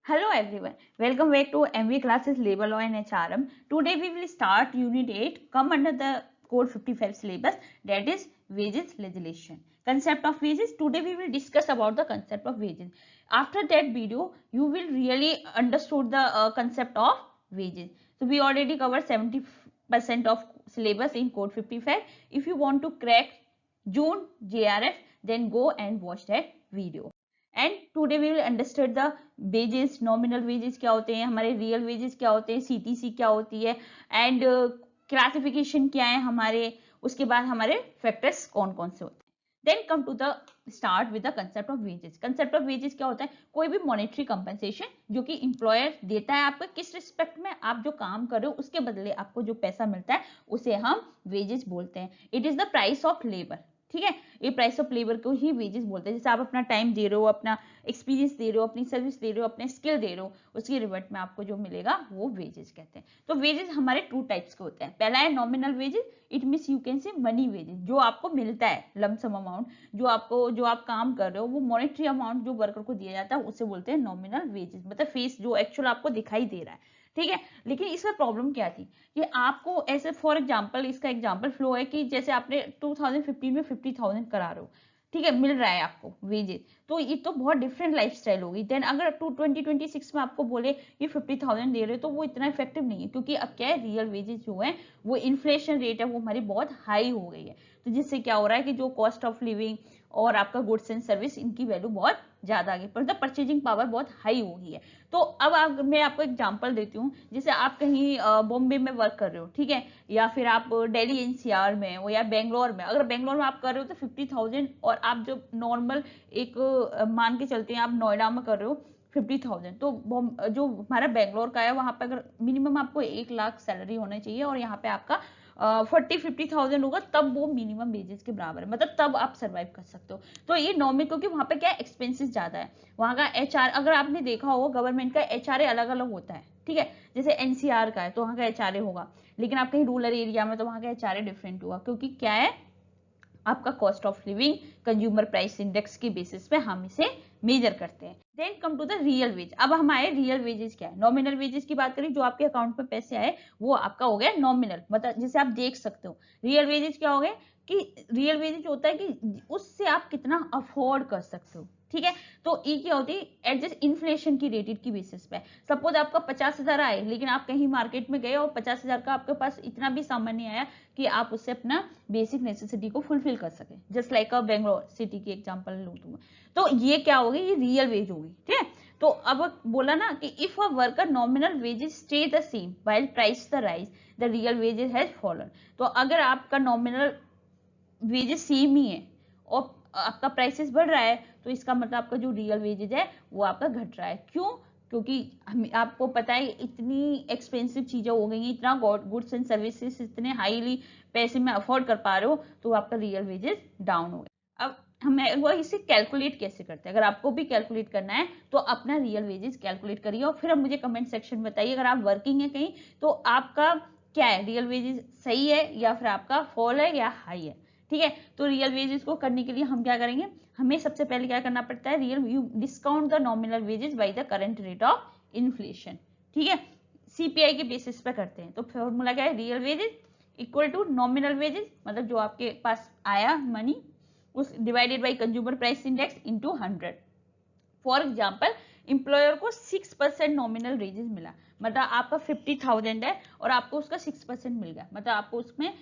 Hello everyone, welcome back to MV classes Labor Law and HRM. Today we will start Unit 8, come under the Code 55 syllabus, that is wages legislation. Concept of wages. Today we will discuss about the concept of wages. After that video, you will really understood the concept of wages. So we already covered 70% of syllabus in Code 55. If you want to crack June JRF, then go and watch that video. And today we will understand the wages, nominal wages क्या होते हैं, हमारे real wages क्या होते हैं, CTC क्या होती है एंड क्लासिफिकेशन क्या है हमारे, उसके बाद हमारे फैक्टर्स कौन कौन से होते हैं. Then come to the start with the concept of wages. Concept of wages क्या होता है? कोई भी मॉनेटरी कंपनसेशन जो कि इंप्लॉयर देता है आपको, किस रिस्पेक्ट में आप जो काम कर रहे हो उसके बदले आपको जो पैसा मिलता है उसे हम वेजेस बोलते हैं. It is the price of labour. ठीक है, ये प्राइस ऑफ लेबर को ही वेजेस बोलते हैं. जैसे आप अपना टाइम दे रहे हो, अपना एक्सपीरियंस दे रहे हो, अपनी सर्विस दे रहे हो, अपने स्किल दे रहे हो, उसकी रिवर्ट में आपको जो मिलेगा वो वेजेस कहते हैं. तो वेजेस हमारे टू टाइप्स के होते हैं. पहला है nominal wages. It means you can say money wages, जो आपको मिलता है लमसम अमाउंट, जो आप काम कर रहे हो वो मॉनेटरी अमाउंट जो वर्कर को दिया जाता है उसे बोलते हैं नॉमिनल वेजेस. मतलब फेस जो एक्चुअल आपको दिखाई दे रहा है. ठीक है, लेकिन इसमें प्रॉब्लम क्या थी कि आपको ऐसे फॉर एग्जांपल, इसका एग्जांपल फ्लो है कि जैसे आपने 2015 में 50,000 करा रहे हो, ठीक है, मिल रहा है आपको वेजेस, तो ये तो बहुत डिफरेंट लाइफस्टाइल होगी. देन अगर 2026 में आपको बोले ये 50,000 दे रहे हो तो वो इतना इफेक्टिव नहीं है, क्योंकि अब क्या है, रियल वेजेस जो है वो इन्फ्लेशन रेट है वो हमारी बहुत हाई हो गई है. तो जिससे क्या हो रहा है कि जो कॉस्ट ऑफ लिविंग और आपका गुड्स एंड सर्विस, इनकी वैल्यू बहुत ज्यादा आ गई, पर द परचेजिंग पावर बहुत हाई हो गई है. तो अब मैं आपको एग्जांपल देती हूँ. जैसे आप कहीं बॉम्बे में वर्क कर रहे हो, ठीक है, या फिर आप दिल्ली एनसीआर में हो या बेंगलोर में. अगर बेंगलोर में आप कर रहे हो तो 50,000, और आप जो नॉर्मल एक मान के चलते हैं आप नोएडा में कर रहे हो 50,000, तो जो हमारा बेंगलोर का है वहां पे अगर मिनिमम आपको 1 लाख सैलरी होना चाहिए और यहाँ पे आपका 40-50,000 होगा, तब वो मिनिमम वेजेस के बराबर है, मतलब तब आप सर्वाइव कर सकते हो. तो ये नॉर्मल, क्योंकि वहां पे क्या एक्सपेंसेस ज्यादा है. वहां का एचआर, अगर आपने देखा हो, गवर्नमेंट का एचआरए अलग अलग होता है. ठीक है, जैसे एनसीआर का है तो वहां का एचआरए होगा, लेकिन आप कहीं रूरल एरिया में तो वहां का एचआरए डिफरेंट होगा, क्योंकि क्या है, आपका cost of living consumer price index के बेसिस पे हम इसे मेजर करते हैं. Then come to the real wage. अब हमारे रियल वेजेस क्या है? नॉमिनल वेजेस की बात करें, जो आपके अकाउंट में पैसे आए वो आपका हो गया नॉमिनल. मतलब जैसे आप देख सकते हो, रियल वेजेस क्या हो गए कि रियल वेजेस होता है कि उससे आप कितना अफोर्ड कर सकते हो. ठीक है, तो ये क्या होती है, एडजस्ट इन्फ्लेशन की रेटेड की बेसिस पे. सपोज आपका 50,000 आए, लेकिन आप कहीं मार्केट में गए और 50,000 का आपके पास इतना भी सामान नहीं आया कि आप उससे अपना बेसिक नेसेसिटी को फुलफिल कर सके. जस्ट लाइक अ बेंगलोर सिटी की एग्जांपल लूं तो ये क्या होगी, ये रियल वेज होगी. ठीक है, तो अब बोला ना कि if a worker nominal wages stay the same while price the rise, the real wages has fallen. तो अगर आपका नॉमिनल वेजेस सेम ही है और आपका प्राइसेस बढ़ रहा है, तो इसका मतलब आपका जो रियल वेजेस है वो आपका घट रहा है. क्यों? क्योंकि आपको पता है इतनी एक्सपेंसिव चीजें हो गई हैं, इतना गुड्स एंड सर्विसेज इतने हाईली पैसे में अफोर्ड कर पा रहे हो, तो आपका रियल वेजेस डाउन हो गया. अब हम वो इसे कैलकुलेट कैसे करते हैं? अगर आपको भी कैलकुलेट करना है तो अपना रियल वेजेस कैलकुलेट करिए और फिर आप मुझे कमेंट सेक्शन में बताइए. अगर आप वर्किंग है कहीं तो आपका क्या है, रियल वेजेस सही है या फिर आपका फॉल है या हाई है. ठीक है, तो रियल वेजेस को करने के लिए हम क्या करेंगे, हमें सबसे पहले क्या करना पड़ता है, real you discount the nominal wages by the current rate of inflation. ठीक है, सीपीआई के बेसिस पे करते हैं. तो फॉर्मूला क्या है, real wages equal to nominal wages, मतलब जो आपके पास आया मनी उस divided by consumer price index into 100. For example, employer को 6% नॉमिनल वेजेस मिला, मतलब आपका 50,000 है और आपको उसका 6% मिल गया, मतलब आपको उसमें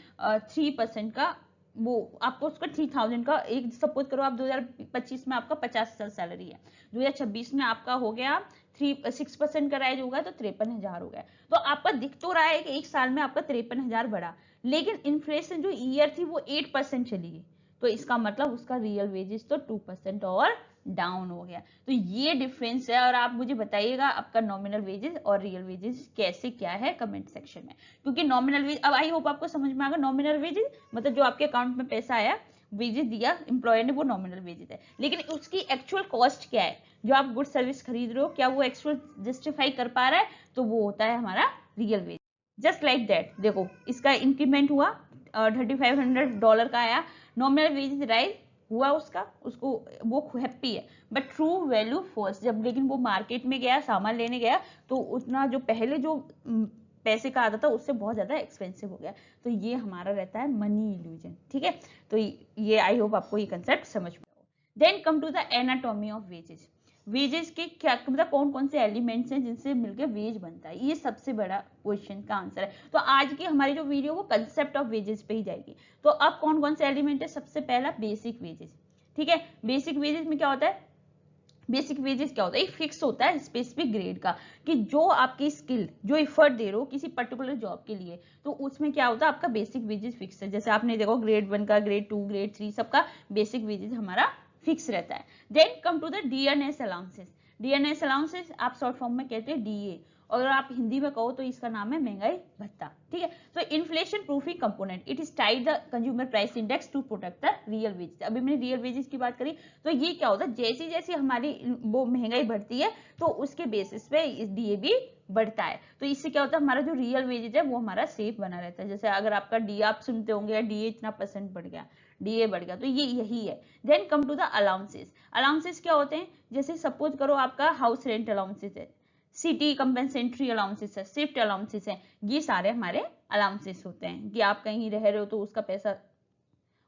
3% का वो आपको उसका 3,000 का, एक सपोज करो आप 2025 में आपका 50,000 सैलरी है, 2026 में आपका हो गया 6% का राइज होगा तो 53,000 हो गया. तो आपका दिख तो रहा है कि एक साल में आपका 53,000 बढ़ा, लेकिन इन्फ्लेशन जो ईयर थी वो 8% चली गई, तो इसका मतलब उसका रियल वेजेस तो 2% और डाउन हो गया. तो ये डिफरेंस है, और आप मुझे बताइएगा आपका नॉमिनल वेजेस और रियल वेजेस कैसे क्या है कमेंट सेक्शन में. क्योंकि नॉमिनल वेज, अब आई होप आपको समझ में आ गया. नॉमिनल वेजेस मतलब जो आपके अकाउंट में पैसा आया, वेजेस दिया एम्प्लॉयर ने, वो नॉमिनल वेजेस है. लेकिन उसकी एक्चुअल कॉस्ट क्या है, जो आप गुड सर्विस खरीद रहे हो, क्या वो एक्चुअल जस्टिफाई कर पा रहा है, तो वो होता है हमारा real veg. Just like that, देखो इसका इंक्रीमेंट हुआ, $3,500 का आया, नॉमिनल वेजेस राइज हुआ उसको वो हैप्पी है, बट ट्रू वैल्यू फॉल्स। जब लेकिन वो मार्केट में गया, सामान लेने गया, तो उतना जो पहले जो पैसे का आता था उससे बहुत ज्यादा एक्सपेंसिव हो गया। तो ये हमारा रहता है मनी इल्यूजन। ठीक है, तो ये आई होप आपको ये कंसेप्ट समझ में हो। Then come to the anatomy of wages. Wages के क्या मतलब कौन कौन से एलिमेंट्स हैं जिनसे मिलकर वेज बनता है, ये सबसे बड़ा क्वेश्चन का आंसर है। तो आज की हमारी जो वीडियो वो कंसेप्ट ऑफ वेजेस पे ही जाएगी। तो अब कौन कौन से एलिमेंट है, सबसे पहला बेसिक वेजेस। ठीक है, बेसिक वेजेस में क्या होता है, बेसिक वेजेस क्या होता है, एक फिक्स होता है स्पेसिफिक ग्रेड का, कि जो आपकी स्किल, जो एफर्ट दे रहे हो किसी पर्टिकुलर जॉब के लिए, तो उसमें क्या होता है आपका बेसिक वेजेस फिक्स है। जैसे आपने देखो ग्रेड 1 का, ग्रेड 2, ग्रेड 3 सबका बेसिक वेजेस हमारा फिक्स रहता है। Then come to the DNS allowances. DNS allowances आप शॉर्ट फॉर्म में कहते हैं डीए, और अगर आप हिंदी में कहो तो इसका नाम है महंगाई भत्ता। ठीक है, तो inflation proofing component, it is tied the consumer price index to protect the real wages. अभी मैंने रियल वेजेस की बात करी, तो ये क्या होता है, जैसी जैसी हमारी वो महंगाई बढ़ती है तो उसके बेसिस पे डीए भी बढ़ता है। तो इससे क्या होता है, हमारा जो रियल वेजेज है वो हमारा सेफ बना रहता है। जैसे अगर आपका डी आप सुनते होंगे डीए इतना % बढ़ गया, डीए बढ़ गया, तो ये यही है। Then come to the allowances. Allowances क्या होते हैं, जैसे सपोज करो आपका हाउस रेंट अलाउंसेस है, सिटी कंपेंसेटरी अलाउंसेस है, शिफ्ट अलाउंसेस है, ये सारे हमारे अलाउंसेस होते हैं कि आप कहीं रह रहे हो तो उसका पैसा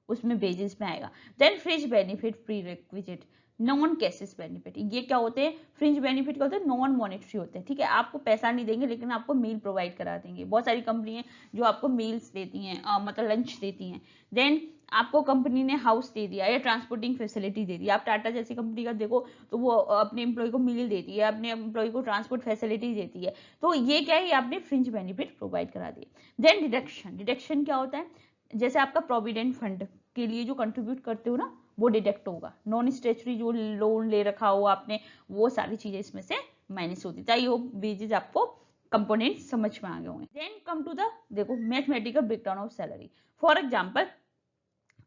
उसमें वेजेस में आएगा। Then fringe benefit prerequisite, non cashes benefit, ये क्या होते हैं, फ्रिंज बेनिफिट क्या होते हैं, नॉन मॉनेटरी होते हैं। ठीक है, आपको पैसा नहीं देंगे लेकिन आपको मील प्रोवाइड करा देंगे। बहुत सारी कंपनी है जो आपको मील्स देती हैं, मतलब लंच देती हैं। देन आपको कंपनी ने हाउस दे दिया या ट्रांसपोर्टिंग फैसिलिटी दे दी, आप टाटा जैसी कंपनी का देखो तो वो अपने एम्प्लॉय को मील देती है, अपने एम्प्लॉय को ट्रांसपोर्ट फैसिलिटी देती है। तो ये क्या है, आपने फ्रिंज बेनिफिट प्रोवाइड करा दिए। देन डिडक्शन, डिडक्शन क्या होता है, जैसे आपका प्रोविडेंट फंड के लिए जो कंट्रीब्यूट करते हो ना वो डिडक्ट होगा। नॉन स्टेचुरी जो लोन ले रखा हो आपने, वो सारी चीजें इसमें से माइनस होती है। ये वेजेज आपको कंपोनेंट समझ में आ गए होंगे। देन कम टू द देखो mathematical breakdown of salary. For example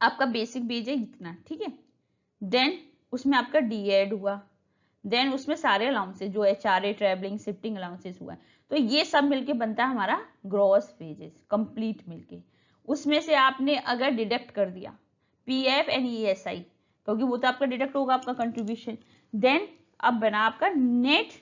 आपका बेसिक वेज है इतना, ठीक है, देन उसमें आपका डी एड हुआ, देन उसमें सारे अलाउंसेस जो HRA, ट्रेवलिंग, शिफ्टिंग अलाउंसेस हुआ है, तो ये सब मिलके बनता है हमारा ग्रॉस वेजेस कंप्लीट मिलके। उसमें से आपने अगर डिडक्ट कर दिया PF एंड ESI, क्योंकि वो तो आपका डिडक्ट होगा आपका कंट्रीब्यूशन, देन अब बना आपका नेट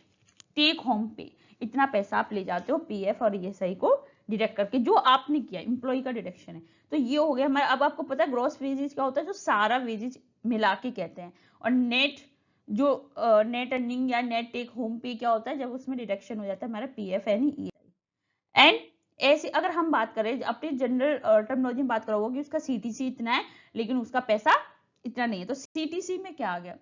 टेक होम पे, इतना पैसा आप ले जाते हो PF और ESI को डिडक्ट करके, जो आपने किया एम्प्लॉय का डिडक्शन है। तो ये हो गया हमारा। अब आपको पता है ग्रॉस वेजेस क्या होता है, जो सारा वेजेस मिला के कहते हैं। और नेट जो नेट अर्निंग या नेट टेक होम पे क्या होता है, जब उसमें डिडक्शन हो जाता है हमारा PF एंड ESI। एंड ऐसे अगर हम बात करें अपनी जनरल टर्मिनोलॉजी में बात करोगे कि उसका CTC इतना है लेकिन उसका पैसा इतना नहीं है, तो CTC में क्या आ गया,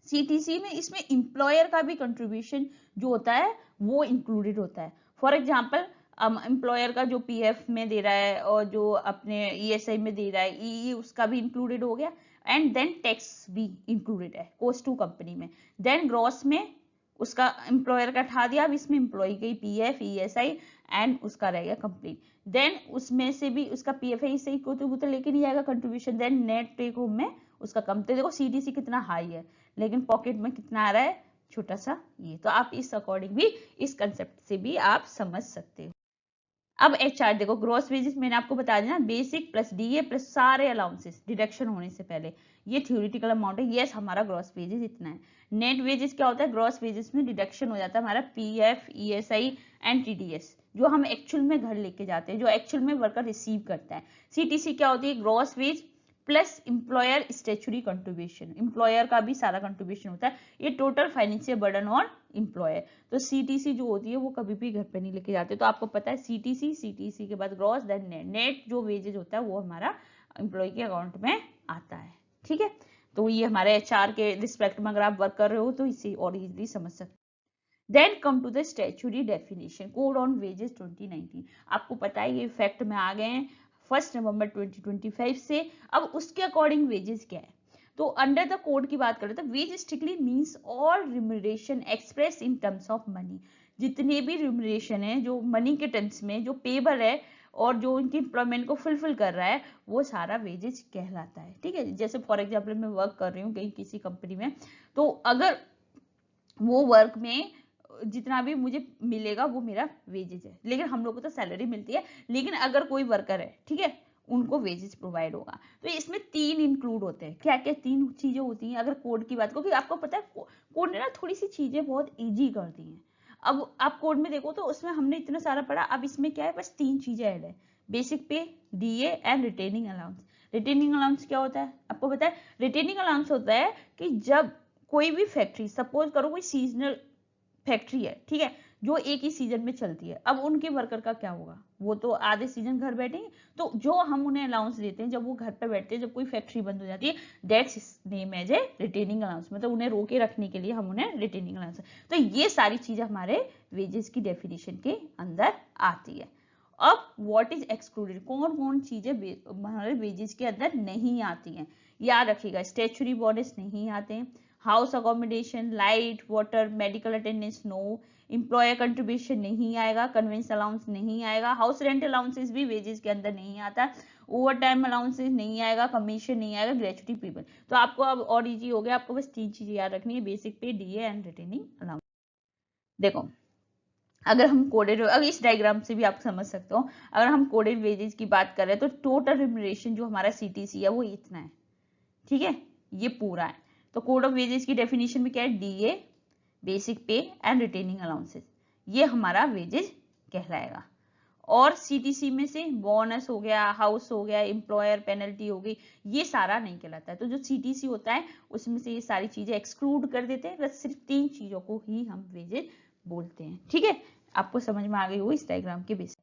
CTC में इसमें एम्प्लॉयर का भी कंट्रीब्यूशन जो होता है वो इंक्लूडेड होता है। फॉर एग्जांपल एम्प्लॉयर का जो PF में दे रहा है और जो अपने ESI में दे रहा है, ये उसका भी इंक्लूडेड हो गया। एंड देन टैक्स भी इंक्लूडेड है कॉस्ट टू कंपनी में। देन ग्रॉस में उसका एम्प्लॉयर का उठा दिया, अब इसमें एम्प्लॉय की PF ESI एंड उसका रहेगा कंप्लीट। देन उसमें से भी उसका PF ESI को तो लेके नहीं जाएगा contribution. Then net take home में उसका कम, तो देखो CTC कितना हाई है लेकिन पॉकेट में कितना आ रहा है, छोटा सा ये। तो आप इस अकॉर्डिंग भी इस कंसेप्ट से भी आप समझ सकते हो। अब HR देखो, ग्रॉस वेजेस मैंने आपको बता दिया बेसिक प्लस DA प्लस सारे अलाउंसेस डिडक्शन होने से पहले, ये थ्योरेटिकल अमाउंट है। यस हमारा ग्रॉस वेजेस इतना है। नेट वेजेस क्या होता है, ग्रॉस वेजेस में डिडक्शन हो जाता है हमारा PF ESI एंड TDS, जो हम एक्चुअल में घर लेके जाते हैं, जो एक्चुअल में वर्कर रिसीव करता है। CTC क्या होती है, gross veg plus employer statutory contribution, employer का भी सारा कंट्रीब्यूशन होता है, ये total financial burden on employer. तो CTC जो होती है वो कभी भी घर पे नहीं लेके जाते। तो आपको पता है CTC के बाद ग्रॉस, देन नेट, नेट जो वेजेज होता है वो हमारा एम्प्लॉय के अकाउंट में आता है। ठीक है, तो ये हमारे HR के रिस्पेक्ट में अगर आप वर्क कर रहे हो तो इसे और इजीली समझ सकते। Then come to the statutory definition, code on wages 2019। आपको पता है ये इफेक्ट में आ गए हैं 1 नवंबर 2025 से। अब उसके अकॉर्डिंग वेजेस क्या है, तो अंडर द कोड की बात करें तो wage strictly means all remuneration express in terms of money, जितने भी रिम्यूनरेशन है जो मनी के टर्म्स में जो पेबल है और जो उनकी एम्प्लॉयमेंट को फुलफिल कर रहा है वो सारा वेजेस कहलाता है। ठीक है, जैसे फॉर एग्जाम्पल मैं वर्क कर रही हूँ कहीं किसी कंपनी में, तो अगर वो वर्क में जितना भी मुझे मिलेगा वो मेरा वेजेज है, लेकिन हम लोग को तो सैलरी मिलती है। लेकिन अगर कोई वर्कर है, ठीक है, उनको वेजेस प्रोवाइड होगा। तो इसमें 3 इंक्लूड होते हैं। क्या क्या 3 चीजें होती हैं अगर कोड की बात, क्योंकि आपको पता है कोड ने ना थोड़ी सी चीजें बहुत ईजी कर दी हैं। अब आप कोड में देखो तो उसमें हमने इतना सारा पढ़ा, अब इसमें क्या है, बस 3 चीजें ऐड है, बेसिक पे, DA and retaining allowance. Retaining allowance क्या होता है आपको पता है? रिटेनिंग अलाउंस होता है कि जब कोई भी फैक्ट्री, सपोज करो कोई सीजनल फैक्ट्री है, ठीक है, जो एक ही सीजन में चलती है, अब उनके वर्कर का क्या होगा, वो तो आधे सीजन घर बैठेंगे, तो जो हम उन्हें अलाउंस देते हैं जब वो घर पर बैठते हैं, जब कोई फैक्ट्री बंद हो जाती है, that's name as a retaining allowance, मतलब उन्हें रोके रखने के लिए हम उन्हें रिटेनिंग अलाउंस। तो ये सारी चीजें हमारे वेजेस की डेफिनेशन के अंदर आती है। अब व्हाट इज एक्सक्लूडेड, कौन कौन चीजें हमारे वेजेस के अंदर नहीं आती हैं, याद रखिएगा, स्टैट्यूटरी बोनस नहीं आते हैं, house accommodation, light, water, medical attendance no, employer contribution नहीं आएगा, कन्वेंस अलाउंस नहीं आएगा, हाउस रेंट अलाउंसेस भी वेजेस के अंदर नहीं आता, ओवर टाइम अलाउंसेस नहीं आएगा, कमीशन नहीं आएगा, ग्रेचुटी पेबल। तो आपको अब और इजी हो गया, आपको बस 3 चीजें याद रखनी है, बेसिक पे, डीए एंड रिटेनिंग अलाउंस। देखो अगर हम कोडेड, अगर इस डायग्राम से भी आप समझ सकते हो, अगर हम कोडेड वेजेस की बात करें तो टोटल रिम्यूनरेशन जो हमारा सीटीसी है वो इतना है, ठीक है, ये पूरा है। तो कोड ऑफ वेजेस की डेफिनेशन में क्या है, डीए, बेसिक पे एंड रिटेनिंग अलाउंसेस, ये हमारा वेजेस कहलाएगा। और सीटीसी में से बोनस हो गया, हाउस हो गया, एम्प्लॉयर पेनल्टी हो गई, ये सारा नहीं कहलाता है। तो जो सीटीसी होता है उसमें से ये सारी चीजें एक्सक्लूड कर देते हैं, बस सिर्फ 3 चीजों को ही हम वेजेस बोलते हैं, ठीक है, आपको समझ में आ गई हो इस डायग्राम के base.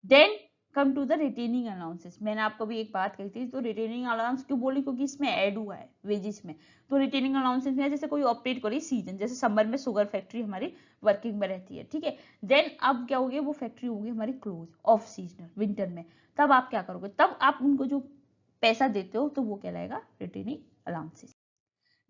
Then come to the retaining allowances. मैंने आपको भी एक बात कही थी, तो रिटेनिंग अलाउंस क्यों बोली, क्योंकि इसमें ऐड हुआ है वेजेस में। तो रिटेनिंग अलाउंसेस में जैसे कोई ऑपरेट करे सीजन, जैसे समर में शुगर फैक्ट्री हमारी वर्किंग में रहती है, ठीक है, देन अब क्या होगी, वो फैक्ट्री होगी हमारी क्लोज ऑफ सीजनल विंटर में, तब आप क्या करोगे, तब आप उनको जो पैसा देते हो तो वो कहलाएगा रिटेनिंग अलाउंसेस।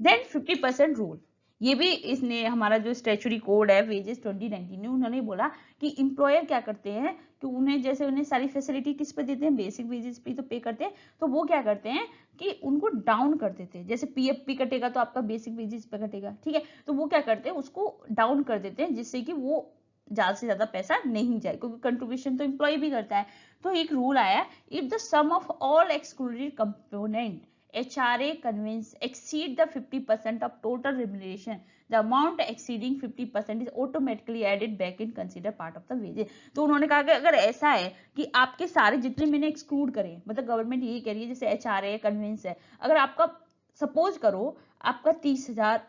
देन 50% रूल, ये भी इसने हमारा जो स्टैट्यूटरी कोड है वेजेस 2019 में, उन्होंने बोला कि एम्प्लॉयर क्या करते हैं कि उन्हें जैसे उन्हें सारी फैसिलिटी किस पे देते हैं, बेसिक वेजेस पे तो पे करते हैं, तो वो क्या करते हैं कि उनको डाउन कर देते हैं, जैसे पीएफ पे कटेगा तो आपका बेसिक वेजेस पे कटेगा, ठीक है, तो वो क्या करते हैं उसको डाउन कर देते हैं, जिससे कि वो ज्यादा से ज्यादा पैसा नहीं जाए, क्योंकि कंट्रीब्यूशन तो एम्प्लॉय भी करता है। तो एक रूल आया, if the sum of all excluded component HRA convenes exceed the 50% of total remuneration, the amount exceeding 50% is automatically added back in consider part of the wages। तो उन्होंने कहा कि अगर ऐसा है कि आपके सारे जितने मैंने एक्सक्लूड करे, मतलब गवर्नमेंट ये कह रही है जैसे HRA कन्वेंस है, अगर आपका सपोज करो आपका 30,000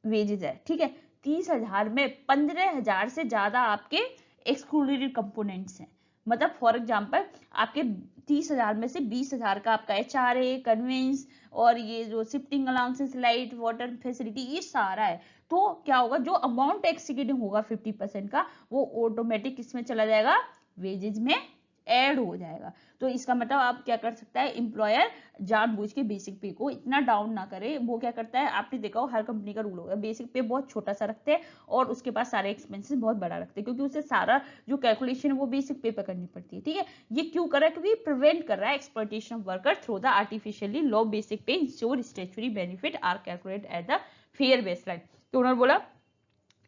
वेजेस है, ठीक है, 30,000 में 15,000 से ज्यादा आपके एक्सक्लूडेड कंपोनेंट्स हैं, मतलब फॉर एग्जाम्पल आपके 30,000 में से 20,000 का आपका HRA कन्वेंस और ये जो shifting allowances, light, water facility, ये सारा है, तो क्या होगा, जो अमाउंट एक्सीडिंग होगा 50% का, वो ऑटोमेटिक इसमें चला जाएगा, वेजेज में ऐड हो जाएगा। तो इसका मतलब आप क्या कर सकता है, एम्प्लॉयर जानबूझ के बेसिक पे को इतना डाउन ना करे। वो क्या करता है, आपने देखा हो हर कंपनी का रूल होगा, बेसिक पे बहुत छोटा सा रखते हैं और उसके पास सारे एक्सपेंसेस बहुत बड़ा रखते हैं, क्योंकि उसे सारा जो कैलकुलेशन है वो बेसिक पे करनी पड़ती है, ठीक है। ये क्यों कर रहा है, क्योंकि प्रिवेंट कर रहा है exploitation of worker through the artificially low basic pay, ensure statutory benefit are calculate at the fair baseline. तो उन्होंने बोला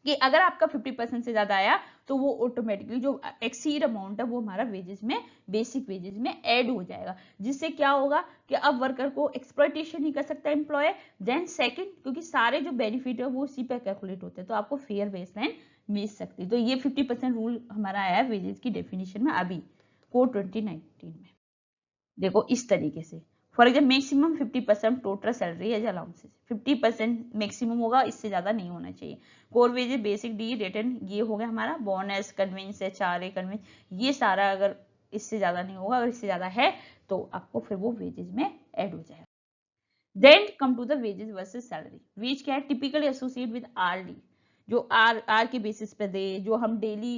कि अगर आपका 50% से ज्यादा आया तो वो ऑटोमेटिकली जो एक्सीड अमाउंट है वो हमारा वेजेस में, बेसिक वेजेस में ऐड हो जाएगा, जिससे क्या होगा कि अब वर्कर को एक्सप्लॉयटेशन नहीं कर सकता एम्प्लॉयर। देन सेकंड, क्योंकि सारे जो बेनिफिट है वो उसी पे कैलकुलेट होते हैं, तो आपको फेयर बेसलाइन मिल सकती है। तो ये 50% रूल हमारा आया है वेजेस की डेफिनेशन में अभी कोड 2019 में। देखो इस तरीके से, for example maximum 50% total salary as allowances, 50% maximum होगा, इससे ज्यादा नहीं होना चाहिए। Core wages, basic, D, return, ये हो गया हमारा, बोनस, कन्वेंस, HRA कन्वेंस, ये सारा अगर इससे ज्यादा नहीं होगा, अगर इससे ज्यादा है तो आपको फिर वो वेजेस में ऐड हो जाएगा। Then come to the wages versus salary. Wage क्या है, टिपिकली एसोसिएट विद आरडी, जो आर के बेसिस पे दे, जो हम डेली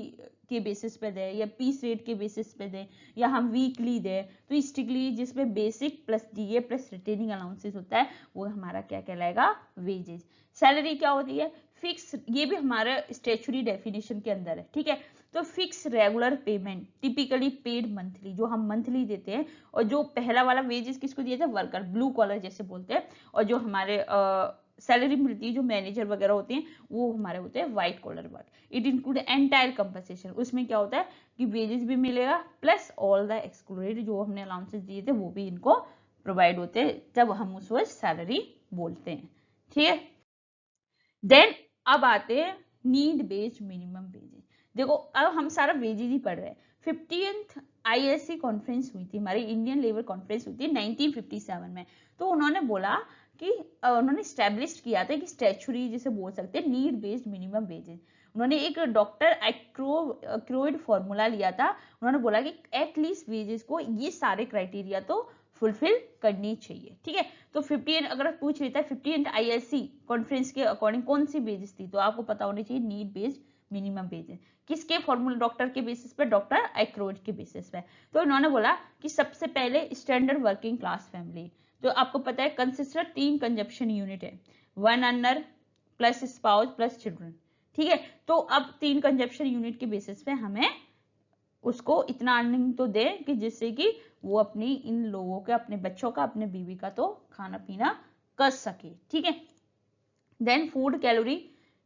के बेसिस पे दे, या पीस रेट के बेसिस पे दे, या हम वीकली दे, तो स्ट्रिक्टली जिसमें basic plus DA plus retaining allowances होता है वो हमारा क्या कहलाएगा, वेजेस। सैलरी क्या होती है, फिक्स, ये भी हमारा स्टैट्यूटरी डेफिनेशन के अंदर है, ठीक है। तो fix regular payment, typically paid monthly, जो हम मंथली देते हैं, और जो पहला वाला वेजेस किसको दिया जाए, वर्कर, ब्लू कॉलर जैसे बोलते हैं, और जो हमारे सैलरी मिलती है जो मैनेजर वगैरह होते हैं वो हमारे होते हैं white collar work. It include entire compensation, उसमें क्या होता है कि वेजेस भी मिलेगा प्लस ऑल द एक्सक्लूडेड जो हमने अलाउंसेस दिए थे वो भी इनको प्रोवाइड होते हैं जब हम उस वक्त सैलरी बोलते हैं, ठीक है। देन अब आते हैं नीड बेस्ड मिनिमम वेजेस। देखो अब हम सारा वेजेस ही पढ़ रहे हैं। 50th ILC कॉन्फ्रेंस हुई थी, हमारी इंडियन लेबर कॉन्फ्रेंस हुई थी 1957 में। तो उन्होंने बोला कि उन्होंने स्टैब्लिश किया था कि स्टैचुरी जिसे बोल सकते हैं नीड बेस्ड मिनिमम वेजेस। उन्होंने एक डॉक्टर एक्रोइड फॉर्मूला लिया था। उन्होंने बोला कि एटलीस्ट वेजेस को ये सारे क्राइटेरिया तो फुलफिल करनी चाहिए, ठीक है। तो 50 अगर पूछ लेता है 50 ILC कॉन्फ्रेंस के अकॉर्डिंग कौन सी बेसिस थी, तो आपको पता होनी चाहिए नीड बेस्ड मिनिमम वेजेस। किसके फॉर्मूला, डॉक्टर के बेसिस पे, डॉक्टर एक्रोइड के बेसिस पे। तो इन्होंने बोला कि सबसे पहले स्टैंडर्ड वर्किंग क्लास फैमिली, तो आपको पता है कंसिस्टर 3 कंजप्शन यूनिट है, 1 earner plus spouse plus children, ठीक है। तो अब 3 कंजप्शन यूनिट के बेसिस पे हमें उसको इतना अर्निंग तो दे कि जिससे कि वो अपनी इन लोगों के, अपने बच्चों का, अपने बीवी का तो खाना पीना कर सके, ठीक है। देन फूड कैलोरी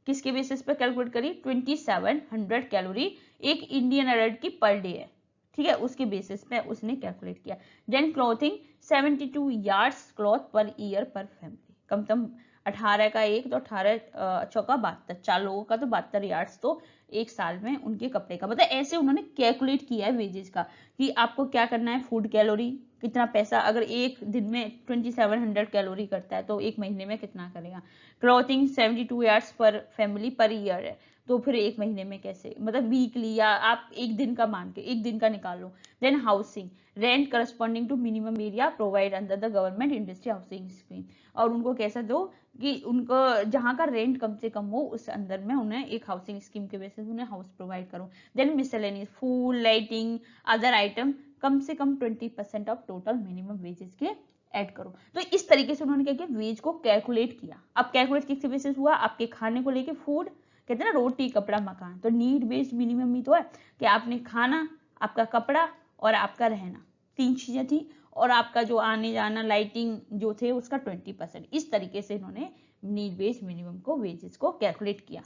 किसके बेसिस पे कैलकुलेट करी, 2700 कैलोरी एक इंडियन एडल्ट की पर डे है, ठीक है, उसके बेसिस पे उसने कैलकुलेट किया। Then clothing 72 yards cloth per year per family, कम से कम 18 का एक तो 18 चौका 72, 4 लोगों का तो 72 यार्ड्स तो एक साल में उनके कपड़े का, मतलब ऐसे उन्होंने कैलकुलेट किया है वेजेस का कि आपको क्या करना है। फूड कैलोरी कितना पैसा, अगर एक दिन में 2700 कैलोरी करता है तो एक महीने में कितना करेगा। क्लॉथिंग 72 यार्ड्स पर फैमिली पर ईयर है, तो फिर एक महीने में कैसे, मतलब वीकली या आप एक दिन का मान के एक दिन का निकाल लो। Then housing rent corresponding to minimum area provide under the government industry housing scheme, और उनको कैसा दो कि उनको जहां का रेंट कम से कम हो उस अंदर में उन्हें एक हाउसिंग स्कीम के बेसिस उन्हें हाउस प्रोवाइड करो। Then miscellaneous food lighting other item कम से कम 20% ऑफ टोटल मिनिमम वेजेस के ऐड करो। तो इस तरीके से उन्होंने क्या किया, वेज को कैलकुलेट किया। अब कैलकुलेट किसके बेसिस हुआ, आपके खाने को लेके फूड, कहते हैं ना रोटी कपड़ा मकान, तो नीड बेस्ड मिनिमम ही तो है कि आपने खाना, आपका कपड़ा और आपका रहना, 3 चीजें थी, और आपका जो आने जाना लाइटिंग जो थे उसका 20%। इस तरीके से इन्होंने नीड बेस्ड मिनिमम को वेजेस को कैलकुलेट किया।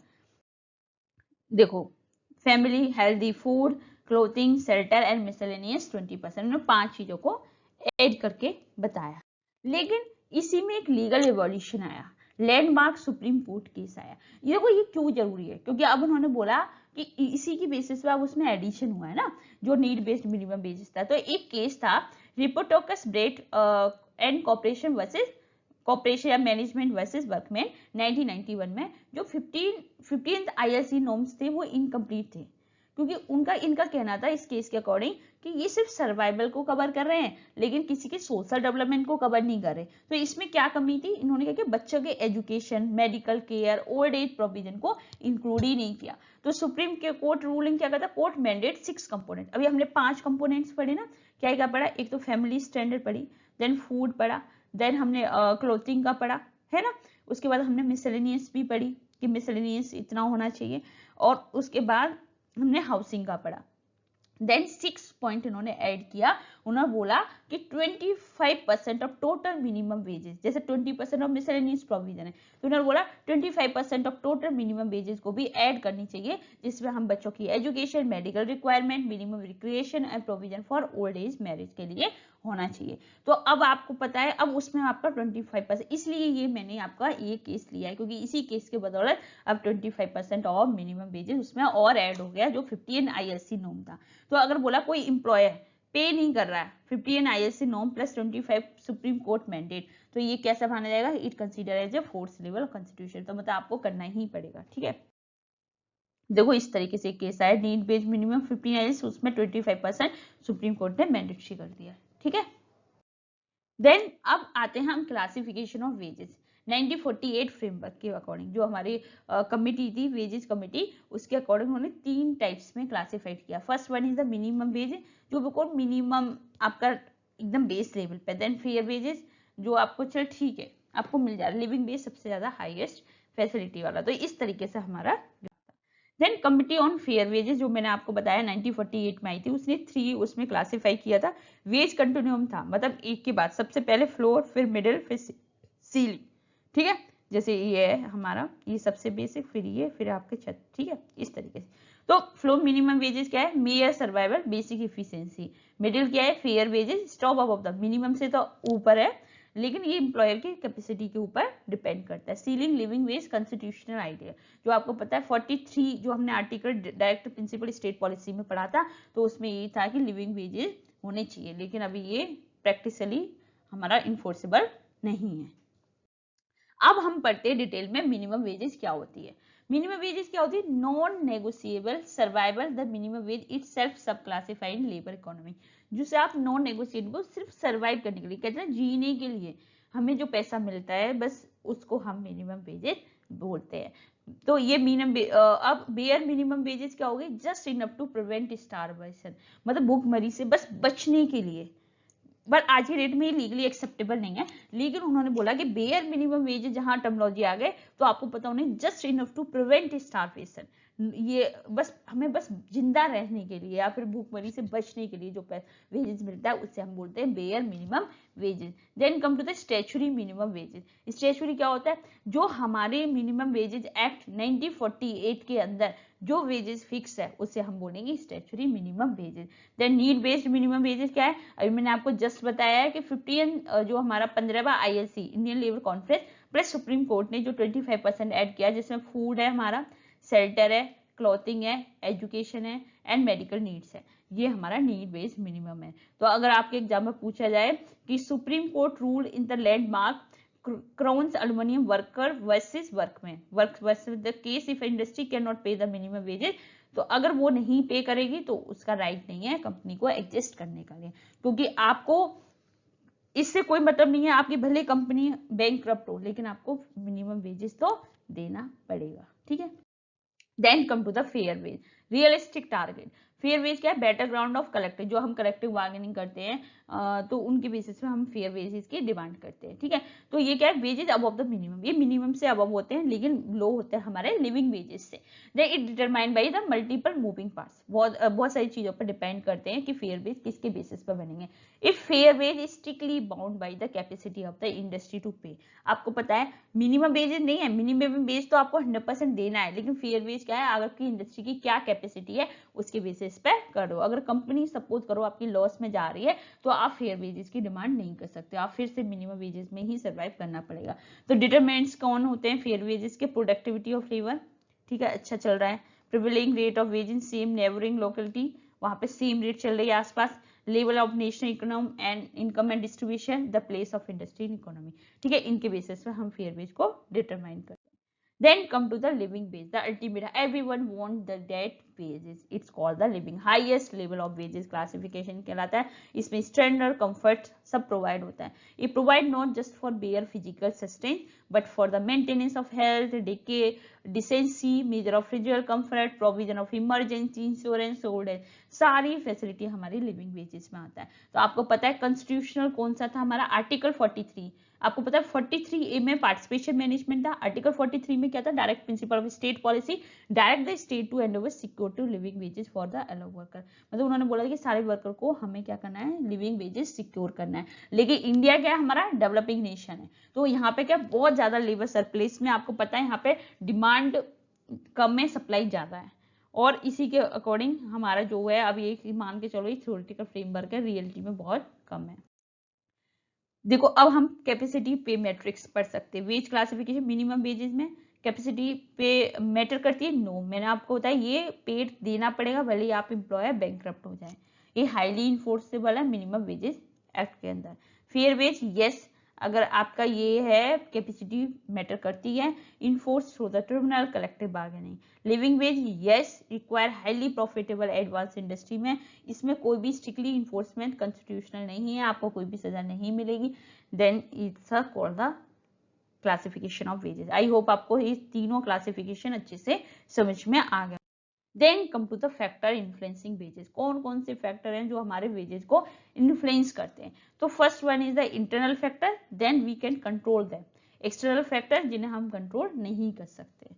देखो family healthy food clothing shelter and miscellaneous 20%, उन्होंने 5 चीजों को ऐड करके बताया। लेकिन इसी में एक लीगल एवोल्यूशन आया, लैंडमार्क सुप्रीम कोर्ट केस आया। ये देखो ये क्यों जरूरी है, क्योंकि अब उन्होंने बोला कि इसी की बेसिस पे अब उसमें एडिशन हुआ है ना, जो नीड बेस्ड मिनिमम वेजेस था। तो एक केस था Reptakos Brett and corporation versus corporation या मैनेजमेंट वर्सेस वर्कमैन 1991 में, जो 15th ILC नॉर्म्स थे वो इनकम्प्लीट थे, क्योंकि इनका कहना था इस केस के अकॉर्डिंग कि ये सिर्फ सर्वाइवल को कवर कर रहे हैं लेकिन किसी के सोशल डेवलपमेंट को कवर नहीं कर रहे। तो इसमें क्या कमी थी, इन्होंने कहा कि बच्चों के education medical care old age provision को इंक्लूड ही नहीं किया। तो सुप्रीम कोर्ट रूलिंग क्या कहता, कोर्ट मैंडेट 6 कंपोनेंट। अभी हमने 5 कंपोनेंट्स पढ़े ना, क्या क्या पढ़ा, एक तो फैमिली स्टैंडर्ड पढ़ी, देन फूड पढ़ा, देन हमने क्लोथिंग का पढ़ा है ना, उसके बाद हमने मिसलेनियस भी पढ़ी कि मिसलेनियस इतना होना चाहिए, और उसके बाद हमने हाउसिंग का पढ़ा। देन 6 पॉइंट इन्होंने ऐड किया, उन्होंने बोला कि 25% ऑफ टोटल मिनिमम वेजेस, जैसे 20% ऑफ मिसलेनियस प्रोविजन है, तो उन्होंने बोला 25% ऑफ टोटल मिनिमम वेजेस को भी ऐड करनी चाहिए, जिसमें हम बच्चों की education medical requirement minimum recreation and provision for old age marriage के लिए होना चाहिए। तो अब आपको पता है, अब उसमें आपका 25%, इसलिए ये मैंने आपका ये केस लिया है क्योंकि इसी केस के बदौलत अब 25% ऑफ मिनिमम वेजेस उसमें और ऐड हो गया, जो 15 ILC नॉर्म था। तो अगर बोला कोई इंप्लॉयर पे नहीं कर रहा है 15 ILC norm plus 25 supreme court mandate, तो ये कैसा माना जाएगा, it consider as a fourth level constitution, तो मतलब आपको करना ही पड़ेगा, ठीक है। देखो इस तरीके से केस आया, नीड बेस्ड मिनिमम 15 ILC, उसमें 25% सुप्रीम कोर्ट ने मैंडेटरी कर दिया, ठीक है। देन अब आते हैं हम क्लासिफिकेशन ऑफ वेजेस 1948 फ्रेमवर्क के अकॉर्डिंग, जो हमारी कमिटी थी वेजेस कमिटी, उसके अकॉर्डिंग उन्होंने 3 टाइप्स में क्लासिफाइड किया। First one is the minimum wage, जो बिल्कुल मिनिमम आपका एकदम बेस लेवल पे। देन फेयर वेजेस, जो आपको चल ठीक है आपको मिल जा रहा है, लिविंग बेस सबसे ज्यादा हाईएस्ट फैसिलिटी वाला, तो इस तरीके से हमारा। Then committee on fair wages, जो मैंने आपको बताया 1948 में आई थी, उसने 3 उसमें क्लासिफाई किया था। वेज कंटिन्यूम था, मतलब एक के बाद सबसे पहले फ्लोर, फिर मिडिल, फिर सीलिंग, ठीक है। जैसे ये है हमारा, ये सबसे बेसिक, फिर ये, फिर आपके छत, ठीक है, इस तरीके से। तो फ्लो मिनिमम वेजेस क्या है, mayor survival basic efficiency, middle क्या है fair wages, stop above the minimum से तो ऊपर है, लेकिन ये एम्प्लॉयर की कैपेसिटी के ऊपर डिपेंड करता है। Ceiling living wage constitutional idea, जो आपको पता है 43 जो हमने article direct principle state policy में पढ़ा था, तो उसमें ये था कि लिविंग वेजेस होने चाहिए, लेकिन अभी ये प्रैक्टिकली हमारा इन्फोर्सेबल नहीं है। अब हम पढ़ते हैं डिटेल में मिनिमम वेजेस क्या होती है। मिनिमम वेजेस क्या होती है, non negotiable survival the minimum wage itself सब क्लासिफाइड इन लेबर इकोनॉमी, जिसे आप नॉन नेगोशिएबल सिर्फ सर्वाइव करने के लिए, कहते हैं जीने के लिए हमें जो पैसा मिलता है बस उसको हम मिनिमम वेजेस बोलते हैं। तो ये मिनिमम अब बेयर मिनिमम वेजेस क्या हो गए, just enough to prevent starvation, मतलब भूखमरी से बस बचने के लिए, बट आज के डेट में ये लीगली एक्सेप्टेबल नहीं है, लेकिन उन्होंने बोला कि बेयर मिनिमम वेज जहां टर्मिनोलॉजी आ गए तो आपको पता होने just enough to prevent starvation, ये बस हमें बस जिंदा रहने के लिए या फिर भूखमरी से बचने के लिए जो वेजेस मिलता है उससे हम बोलते हैं bare minimum wages. Then come to the statutory minimum wages. Statutory क्या होता है, जो हमारे मिनिमम वेजेस एक्ट 1948 के अंदर जो वेजेस फिक्स है उसे हम बोलेंगे statutory minimum wages. Then need based minimum wages क्या है, अभी मैंने आपको जस्ट बताया है कि 15 जो हमारा 15वां ILC Indian labour conference plus supreme court ने जो 25% ऐड किया, जिसमें फूड है हमारा, शेल्टर है, क्लॉथिंग है, एजुकेशन है एंड मेडिकल नीड्स है, ये हमारा नीड बेस्ड मिनिमम है। तो अगर आपके एग्जाम में पूछा जाए कि supreme court rule in the landmark crowns aluminium worker versus workman, work versus the case if industry can not पे द मिनिमम वेजेस, तो अगर वो नहीं पे करेगी तो उसका राइट नहीं है कंपनी को एग्जिस्ट करने का लिए, क्योंकि आपको इससे कोई मतलब नहीं है, आपकी भले कंपनी बैंकक्रप्ट हो लेकिन आपको मिनिमम वेजेस तो देना पड़ेगा, ठीक है। Then come to the fair wage, realistic target. Fair wage क्या है, बेटर ग्राउंड ऑफ कलेक्टिव, जो हम कलेक्टिव बार्गेनिंग करते हैं तो उनके बेसिस पे हम फेयर वेजेस की डिमांड करते हैं, ठीक है। तो ये क्या है, वेजेस अबव द मिनिमम, ये मिनिमम से अबव होते हैं लेकिन लो होते हैं हमारे लिविंग वेजेस से। Then it determined by the multiple moving parts, बहुत सारी चीजों पर डिपेंड करते हैं कि फेयर वेज किसके बेसिस पर बनेंगे। If fair wage is strictly bound by the capacity of the industry to pay, आपको पता है मिनिमम वेजेस नहीं है, मिनिमम वेज तो आपको 100% देना है, लेकिन फेयर वेज क्या है, अगर आपकी इंडस्ट्री की क्या कैपेसिटी है उसके बेसिस पे करो। अगर कंपनी सपोज करो आपकी लॉस में जा रही है तो आप फेयर वेजेस की डिमांड नहीं कर सकते, आप फिर से मिनिमम वेजेस में ही सर्वाइव करना पड़ेगा। तो डिटरमिनेंट्स कौन होते हैं फेयर वेजेस के, प्रोडक्टिविटी ऑफ लेबर, ठीक है, अच्छा चल रहा है, prevailing rate of ways in same neighbouring locality, वहां पे सेम रेट चल रही है आसपास, level of national economy and income and distribution, the place of industry in economy, ठीक है, इनके बेसिस पे हम फेयर वेज को डिटरमाइन करते हैं। Then come to the living wage, the ultimate. Everyone wants the that wages. It's called the living highest level of wages classification कहलाता है। इसमें standard comfort सब provide होता है। It provide not just for bare physical sustenance, but for the maintenance of health, decay, decency, measure of physical comfort, provision of emergency insurance, old age, सारी facility हमारी living wages में आता है। तो आपको पता है कॉन्स्टिट्यूशनल कौन सा था हमारा, आर्टिकल 43, आपको पता है 43A में पार्टिसिपेशन मैनेजमेंट था, आर्टिकल 43 में क्या था, direct principle of state policy, direct the state to endeavour secure living wages for the all worker, मतलब उन्होंने बोला कि सारे वर्कर को हमें क्या करना है, लिविंग वेजेस सिक्योर करना है। लेकिन इंडिया क्या है, हमारा डेवलपिंग नेशन है, तो यहाँ पे क्या बहुत ज्यादा लेबर सरप्लस में, आपको पता है यहाँ पे डिमांड कम है, सप्लाई ज्यादा है, और इसी के अकॉर्डिंग हमारा जो है अब ये मान के चलो ये थ्योरेटिकल फ्रेमवर्क है, रियलिटी में बहुत कम है। देखो अब हम कैपेसिटी पे मैट्रिक्स पढ़ सकते हैं, वेज क्लासिफिकेशन मिनिमम वेजेस में कैपेसिटी पे मैटर करती है, नो, मैंने आपको बताया ये पेड देना पड़ेगा भले ही आप एम्प्लॉयर बैंकक्रप्ट हो जाए, ये हाईली इन्फोर्सेबल है मिनिमम वेजेस एक्ट के अंदर। फेयर वेज यस, अगर आपका ये है कैपेसिटी मैटर करती है, enforce through the tribunal collective bargaining. Living veg yes, require highly profitable advance industry में, इसमें कोई भी स्ट्रिक्टली इन्फोर्समेंट कॉन्स्टिट्यूशनल नहीं है, आपको कोई भी सजा नहीं मिलेगी। Then it's a called the classification of wages. I hope आपको ये तीनों क्लासिफिकेशन अच्छे से समझ में आ गया। Then come to the factor influencing wages, कौन कौन से फैक्टर हैं जो हमारे वेजेस को इन्फ्लुएंस करते हैं। तो first one is the internal factor, then we can control them, external factor जिन्हें हम कंट्रोल नहीं कर सकते।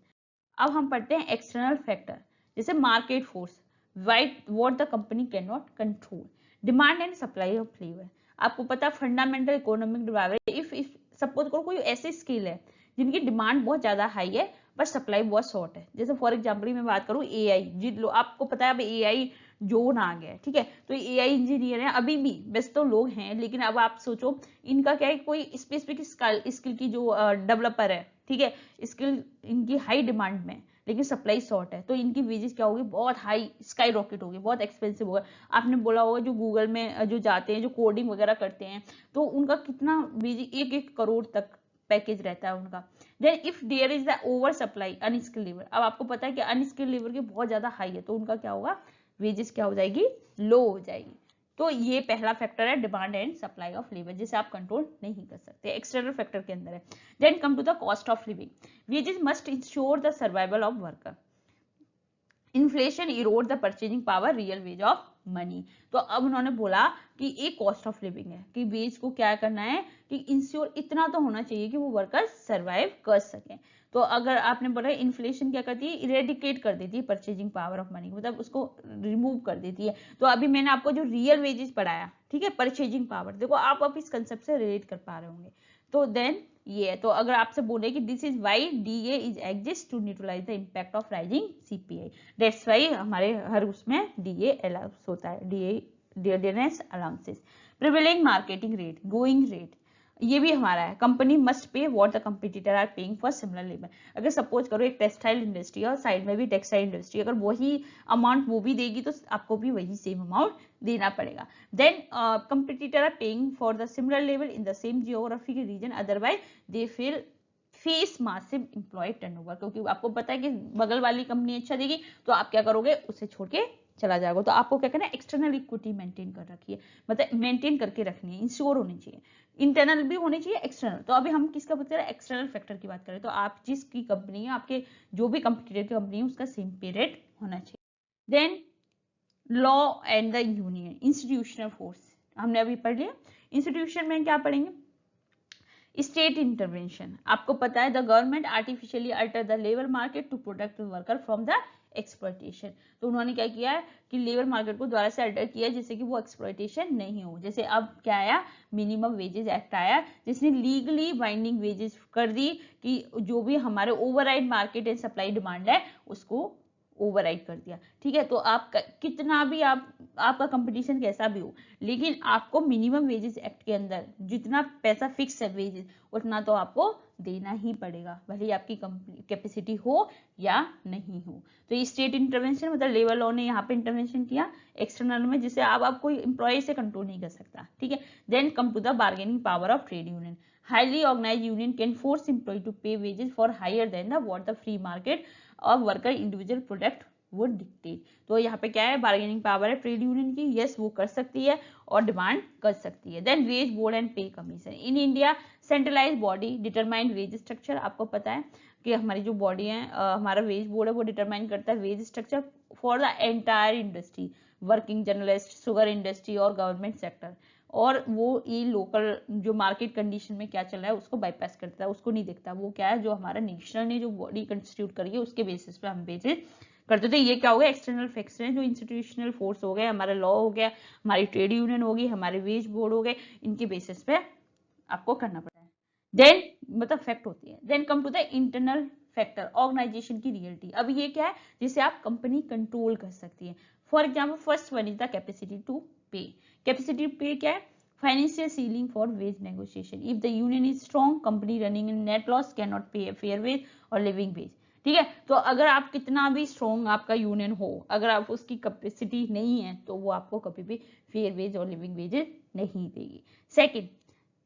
अब हम पढ़ते हैं एक्सटर्नल फैक्टर, जैसे market force, what the company can not control, demand and supply of labour, आपको पता है fundamental economic driver, if suppose करो कोई ऐसी स्किल है जिनकी डिमांड बहुत ज्यादा हाई है पर सप्लाई बहुत शॉर्ट है। जैसे फॉर एग्जाम्पल मैं बात करूँ एआई, जिन लोग आपको पता है अब एआई जोन आ गया है, ठीक है, तो एआई इंजीनियर है अभी भी, वैसे तो लोग हैं लेकिन अब आप सोचो इनका क्या है, कोई स्पेसिफिक स्किल की जो डेवलपर है, ठीक है, स्किल इनकी हाई डिमांड में लेकिन सप्लाई शॉर्ट है, तो इनकी वेजेस क्या होगी, बहुत हाई स्काई रॉकेट होगी, बहुत एक्सपेंसिव होगा। आपने बोला होगा जो गूगल में जो जाते हैं, जो कोडिंग वगैरह करते हैं, तो उनका कितना वेजेस 1-1 करोड़ तक पैकेज रहता है उनका। Then if there is the over supply unskilled labour, अब आपको पता है कि अनस्किल्ड लेबर की बहुत ज्यादा हाई है, तो उनका क्या होगा, वेजेस क्या हो जाएगी, लो हो जाएगी। तो ये पहला फैक्टर है demand and supply of labour, जिसे आप कंट्रोल नहीं कर सकते, एक्सटर्नल फैक्टर के अंदर है। Then come to the cost of living, wages must ensure the survival of worker, inflation erode the purchasing power, real wage of money. तो अब उन्होंने बोला कि एक कॉस्ट ऑफ लिविंग है कि वेज को क्या करना है कि इंश्योर इतना तो होना चाहिए कि वो वर्कर सर्वाइव कर सके। तो अगर आपने बोला इन्फ्लेशन क्या करती है, इरेडिकेट कर देती है परचेजिंग पावर ऑफ मनी, मतलब उसको रिमूव कर देती है। तो अभी मैंने आपको जो रियल वेजेस पढ़ाया, ठीक है, परचेजिंग पावर, देखो आप अब इस कंसेप्ट से रिलेट कर पा रहे होंगे। तो देन ये है, तो अगर आपसे बोले कि this is why DA is exist to neutralise the impact of rising CPI, that's why हमारे हर उसमें डीए अलाउंस होता है, DA dearness allowances. Prevailing marketing rate, going rate, ये भी हमारा है, company must pay what the competitor are paying for similar labour. अगर सपोज करो एक टेक्सटाइल इंडस्ट्री और साइड में भी टेक्सटाइल इंडस्ट्री, अगर वही अमाउंट वो भी देगी तो आपको भी वही सेम अमाउंट देना पड़ेगा। Then competitor are paying for the similar level in the same geographical region, otherwise they face massive employ turnover, क्योंकि आपको पता है कि बगल वाली कंपनी अच्छा देगी तो आप क्या करोगे, उसे छोड़ के चला जाएगा। तो आपको क्या करना है, एक्सटर्नल इक्विटी मेंटेन कर रखी है, मतलब मेंटेन करके रखनी है, इंश्योर होनी चाहिए, इंटरनल भी होनी चाहिए, एक्सटर्नल। तो अभी हम किसका बात करें, एक्सटर्नल फैक्टर की बात करें, तो आप जिसकी कंपनी है, आपके जो भी कंपटीटर की कंपनी है, उसका सेम पे रेट होना चाहिए। Then law and the union, institutional force, हमने अभी पढ़ लिया। इंस्टीट्यूशन में क्या पढ़ेंगे, स्टेट इंटरवेंशन, आपको पता है the government artificially alter the labour market to protect worker from the exploitation. तो उन्होंने क्या किया है कि लेबर मार्केट को द्वारा से अल्टर किया जिससे कि वो एक्सप्लॉयटेशन नहीं हो। जैसे अब क्या आया, मिनिमम वेजेस एक्ट आया, जिसने लीगली बाइंडिंग वेजेस कर दी कि जो भी हमारे override market and supply demand है उसको ओवरराइड कर दिया, ठीक है। तो आप कितना भी आपका कंपटीशन कैसा भी हो, लेकिन आपको मिनिमम वेजेस एक्ट के अंदर जितना पैसा फिक्स है वेजेस, उतना तो आपको देना ही पड़ेगा, भले ही आपकी कैपेसिटी हो या नहीं हो। तो ये स्टेट इंटरवेंशन, मतलब लेबर लॉ ने यहाँ पे इंटरवेंशन किया एक्सटर्नल में, जिसे आप कोई एम्प्लॉय से कंट्रोल नहीं कर सकता, ठीक है। Then come to the bargaining power of trade union, highly organised union can force employ to pay wages for higher than the what the free market और वर्कर इंडिविजुअल प्रोडक्ट वो dictate. तो यहाँ पे क्या है, बार्गेनिंग पावर है trade union की, yes वो कर सकती है और डिमांड कर सकती है। Then wage board and pay commission, in India centralise body determine wage structure, आपको पता है कि हमारी जो बॉडी है, हमारा वेज बोर्ड है, वो डिटरमाइन करता है wage structure for the entire industry, working journalist, sugar industry और गवर्नमेंट सेक्टर। और वो ये लोकल जो मार्केट कंडीशन में क्या चल रहा है उसको बाईपास करता है, उसको नहीं देखता। वो क्या है, जो हमारा नेशनल ने जो बॉडी कंस्टिट्यूट करी है उसके बेसिस पे हम बेसिस करते थे। ये क्या हो गया, एक्सटर्नल फैक्टर है, जो इंस्टीट्यूशनल फोर्स हो गया, हमारा लॉ हो गया, हमारी ट्रेड यूनियन होगी, हमारे वेज बोर्ड हो गए, इनके बेसिस पे आपको करना पड़ता है। देन मतलब फैक्ट होती है। Then come to the internal factor, organisation की रियलिटी। अब ये क्या है, जिसे आप कंपनी कंट्रोल कर सकती है। For example first one is the capacity to pay. Capacity to pay क्या है, financial ceiling for wage negotiation. If the union is strong, company running in net loss can not pay fair wage और living wage, ठीक है। तो अगर आप कितना भी स्ट्रॉन्ग आपका यूनियन हो, अगर आप उसकी कैपेसिटी नहीं है तो वो आपको कभी भी फेयर वेज और लिविंग वेजेस नहीं देगी। सेकंड,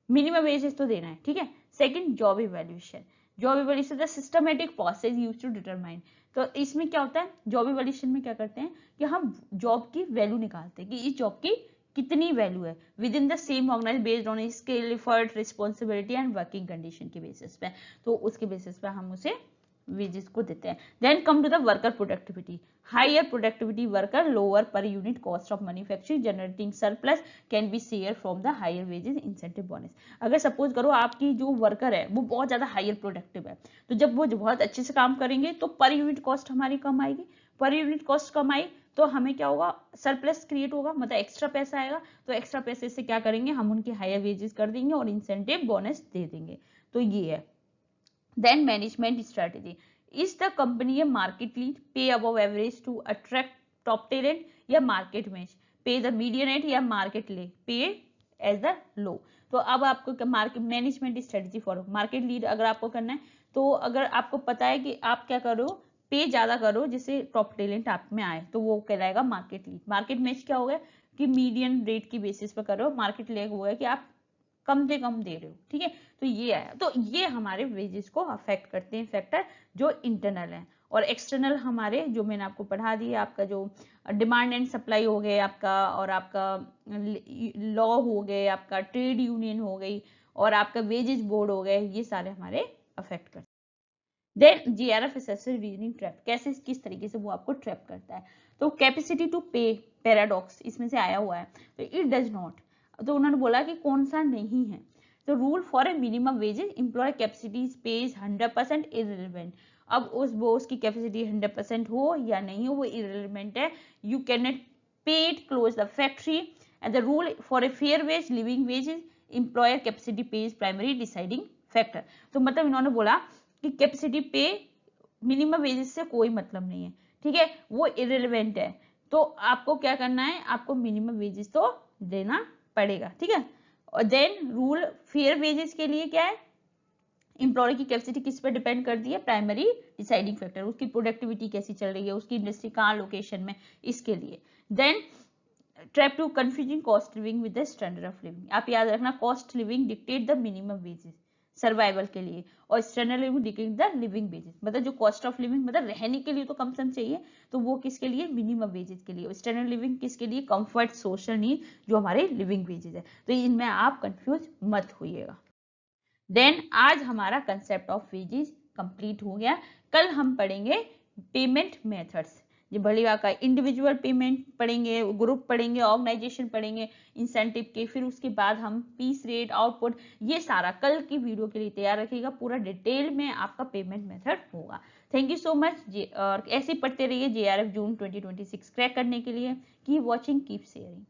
मिनिमम वेजेस तो देना है, ठीक है। Second, job evaluation. Job evaluation the systematic process used to determine. तो इसमें क्या होता है, जॉब इवैल्यूएशन में क्या करते हैं कि हम जॉब की वैल्यू निकालते हैं कि इस जॉब की कितनी वैल्यू है within the same organisation based on skill, effort, responsibility and working condition के बेसिस पे। तो उसके बेसिस पे हम उसे वेजेस को देते हैं। Then come to the worker productivity, higher productivity worker lower per unit cost of manufacturing generating surplus can be share from the higher wages incentive bonus. अगर सपोज करो आपकी जो वर्कर है वो बहुत ज्यादा हायर प्रोडक्टिव है, तो जब वो बहुत अच्छे से काम करेंगे तो पर यूनिट कॉस्ट हमारी कम आएगी। पर यूनिट कॉस्ट कम आई तो हमें क्या होगा, सरप्लस क्रिएट होगा, मतलब एक्स्ट्रा पैसा आएगा। तो एक्स्ट्रा पैसे से क्या करेंगे, हम उनके हायर वेजेस कर देंगे और इंसेंटिव बोनस दे देंगे। तो ये है। Then management strategy. Is the company a market lead, pay above average to attract top talent, या market match, pay the median rate या market ले, pay as the low. तो अब आपको market management strategy follow, market lead अगर आपको करना है तो अगर आपको पता है कि आप क्या करो, पे ज्यादा करो जिससे टॉप टैलेंट आप में आए, तो वो कहलाएगा मार्केट लीड. मार्केट मैच क्या हो गया कि मीडियन रेट की बेसिस पर करो. मार्केट लेग हो गया कि आप कम से कम दे रहे हो. ठीक है, तो ये आया. तो ये हमारे वेजेस को अफेक्ट करते हैं फैक्टर जो इंटरनल है. और एक्सटर्नल हमारे जो मैंने आपको पढ़ा दिया, आपका जो डिमांड एंड सप्लाई हो गए आपका, और आपका लॉ हो गए, आपका ट्रेड यूनियन हो गई, और आपका वेजेस बोर्ड हो गए, ये सारे हमारे अफेक्ट करते हैं. Then GRF assessor reasoning trap, कैसे किस तरीके से वो आपको ट्रैप करता है. तो कैपेसिटी टू पे पैराडॉक्स इसमें से आया हुआ है. तो इट डज नॉट, तो उन्होंने बोला कि कौन सा नहीं है. तो rule for a minimum wages employ capacity pays 100% irrelevant. अब उस बॉस की कैपेसिटी 100% हो या नहीं हो वो इररिलेवेंट है. You can not pay it, close the factory. And the rule for a fair wage living wages employer capacity pay is primary deciding factor. तो मतलब इन्होंने बोला कि कैपेसिटी पे मिनिमम वेजेस से कोई मतलब नहीं है. ठीक है, वो इररिलेवेंट है. तो आपको क्या करना है, आपको मिनिमम वेजेस तो देना पड़ेगा. ठीक है, और देन रूल फेयर वेजेस के लिए क्या है, एम्प्लॉय की कैपेसिटी किस पर डिपेंड करती है, प्राइमरी डिसाइडिंग फैक्टर, उसकी प्रोडक्टिविटी कैसी चल रही है, उसकी इंडस्ट्री कहाँ लोकेशन में, इसके लिए. Then trap to confusing cost living with the standard of living. आप याद रखना, cost living dictate the minimum wages survival के लिए, और standard living dictate the living wages. मतलब जो कॉस्ट ऑफ लिविंग मतलब रहने के लिए तो कम सम चाहिए, तो वो किसके लिए, मिनिमम वेजेस के लिए. स्टैंडर्ड लिविंग किसके लिए, कंफर्ट सोशल नीड, जो हमारे लिविंग वेजेस है. तो इनमें आप कंफ्यूज मत होइएगा. देन आज हमारा कंसेप्ट ऑफ वेजेस कंप्लीट हो गया. कल हम पढ़ेंगे पेमेंट मेथड्स. ये बढ़िया का इंडिविजुअल पेमेंट पढ़ेंगे, ग्रुप पढ़ेंगे, ऑर्गेनाइजेशन पढ़ेंगे इंसेंटिव के, फिर उसके बाद हम पीस रेट, आउटपुट, ये सारा कल की वीडियो के लिए तैयार रखिएगा. पूरा डिटेल में आपका पेमेंट मेथड होगा. Thank you so much. और ऐसे पढ़ते रहिए JRF जून 2026 क्रैक करने के लिए. Keep watching, keep sharing.